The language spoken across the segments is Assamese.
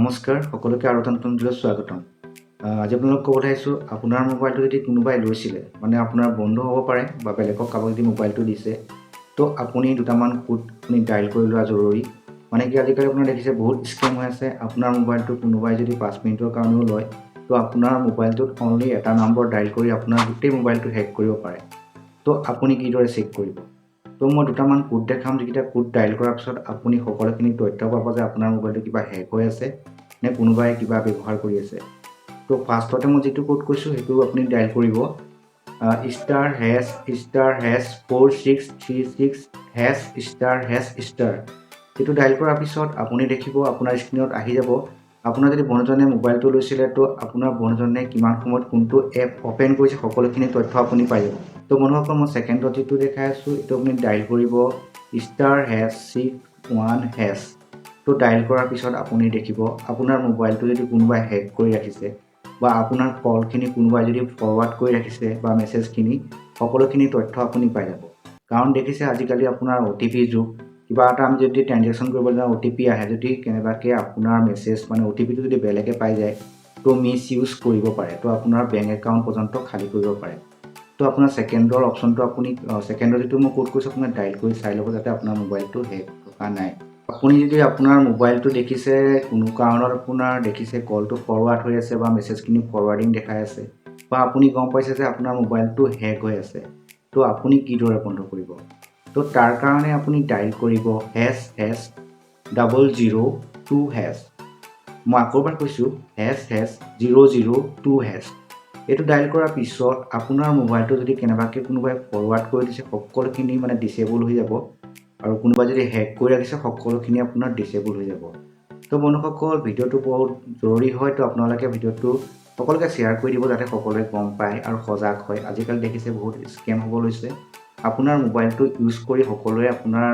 নমস্কাৰ সকলোকে আৰু এটা নতুন ভিডিঅ'ত স্বাগতম। আজি আপোনালোকক ক'ব আহিছোঁ আপোনাৰ মোবাইলটো যদি কোনোবাই লৈছিলে মানে আপোনাৰ বন্ধু হ'ব পাৰে বা বেলেগক কাৰোবাক যদি মোবাইলটো দিছে তো আপুনি দুটামান কোড আপুনি ডাইল কৰি লোৱা জৰুৰী। মানে কি আজিকালি আপোনাৰ দেখিছে বহুত স্কেম হৈ আছে। আপোনাৰ মোবাইলটো কোনোবাই যদি 5 মিনিটৰ কাৰণেও লয় তো আপোনাৰ মোবাইলটোত অনলি এটা নম্বৰ ডাইল কৰি আপোনাৰ গোটেই মোবাইলটো হেক কৰিব পাৰে। তো আপুনি কিদৰে চেক কৰিব? তো মই দুটামান কোড দেখাম, যিকেইটা কোড ডাইল কৰাৰ পিছত আপুনি সকলোখিনি তথ্য পাব যে আপোনাৰ মোবাইলটো কিবা হেক হৈ আছে নে কোনোবাই কিবা ব্যৱহাৰ কৰি আছে। তো ফাৰ্ষ্টতে মই যিটো কোড কৈছোঁ সেইটো আপুনি ডাইল কৰিব *#4636#*#*। সেইটো ডাইল কৰাৰ পিছত আপুনি দেখিব আপোনাৰ স্ক্ৰীনত আহি যাব আপোনাৰ যদি বন্ধুজনে মোবাইলটো লৈছিলে তো আপোনাৰ বন্ধুজনে কিমান সময়ত কোনটো এপ অ'পেন কৰিছে সকলোখিনি তথ্য আপুনি পাই যাব। তো বন্ধুসকল মই ছেকেণ্ডত যিটো দেখাই আছোঁ এইটো আপুনি ডাইল কৰিব *#61#। তো ডাইল কৰাৰ পিছত আপুনি দেখিব আপোনাৰ মোবাইলটো যদি কোনোবাই হেক কৰি ৰাখিছে বা আপোনাৰ কলখিনি কোনোবাই যদি ফৰৱাৰ্ড কৰি ৰাখিছে বা মেছেজখিনি সকলোখিনি তথ্য আপুনি পাই যাব। কাৰণ দেখিছে আজিকালি আপোনাৰ OTP যুগ, কিবা এটা আমি যদি ট্ৰেনজেকশ্যন কৰিবলৈ যাওঁ OTP আহে, যদি কেনেবাকৈ আপোনাৰ মেছেজ মানে OTPটো যদি বেলেগে পাই যায় তো মিছ ইউজ কৰিব পাৰে, তো আপোনাৰ বেংক একাউণ্ট পৰ্যন্ত খালী কৰিব পাৰে। তো আপোনাৰ ছেকেণ্ডৰ অপশ্যনটো আপুনি ছেকেণ্ডৰ যিটো মই কোড কৈছোঁ আপুনি ডাইল কৰি চাই ল'ব যাতে আপোনাৰ মোবাইলটো হেক থকা নাই। আপুনি যদি আপোনাৰ মোবাইলটো দেখিছে কোনো কাৰণত আপোনাৰ দেখিছে কলটো ফৰৱাৰ্ড হৈ আছে বা মেছেজখিনি ফৰৱাৰ্ডিং দেখাই আছে বা আপুনি গম পাইছে যে আপোনাৰ মোবাইলটো হেক হৈ আছে, তো আপুনি কিদৰে বন্ধ কৰিব? তো তাৰ কাৰণে আপুনি ডাইল কৰিব #002#। মই আকৌ এবাৰ কৈছোঁ #002#। এইটো ডাইল কৰাৰ পিছত আপোনাৰ মোবাইলটো যদি কেনেবাকৈ কোনোবাই ফৰৱাৰ্ড কৰি দিছে সকলোখিনি মানে ডিচেবল হৈ যাব আৰু কোনোবাই যদি হেক কৰি ৰাখিছে সকলোখিনি আপোনাৰ ডিচেবল হৈ যাব। তো বন্ধুসকল ভিডিঅ'টো বহুত জৰুৰী হয়, তো আপোনালোকে ভিডিঅ'টো সকলোকে শ্বেয়াৰ কৰি দিব যাতে সকলোৱে গম পায় আৰু সজাগ হয়। আজিকালি দেখিছে বহুত স্কেম হ'ব লৈছে। আপোনাৰ মোবাইলটো ইউজ কৰি সকলোৱে আপোনাৰ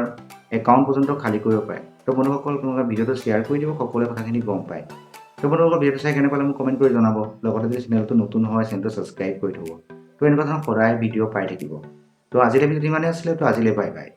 একাউণ্ট পৰ্যন্ত খালী কৰিব পাৰে। তো বন্ধুসকল আপোনালোকে ভিডিঅ'টো শ্বেয়াৰ কৰি দিব, সকলোৱে কথাখিনি গম পায়। তো বন্ধুসকল ভিডিঅ'টো চাই কেনেকুৱা লাগে মোক কমেণ্ট কৰি জনাব। লগতে যদি চেনেলটো নতুন হয় চেনেলটো ছাবস্ক্ৰাইব কৰি থ'ব। তো এনেকুৱা ধৰণৰ সদায় ভিডিঅ' পাই থাকিব। তো আজিলৈ ভিডিঅ'টো ইমানেই আছিলে, তো আজিলৈ বাই বাই।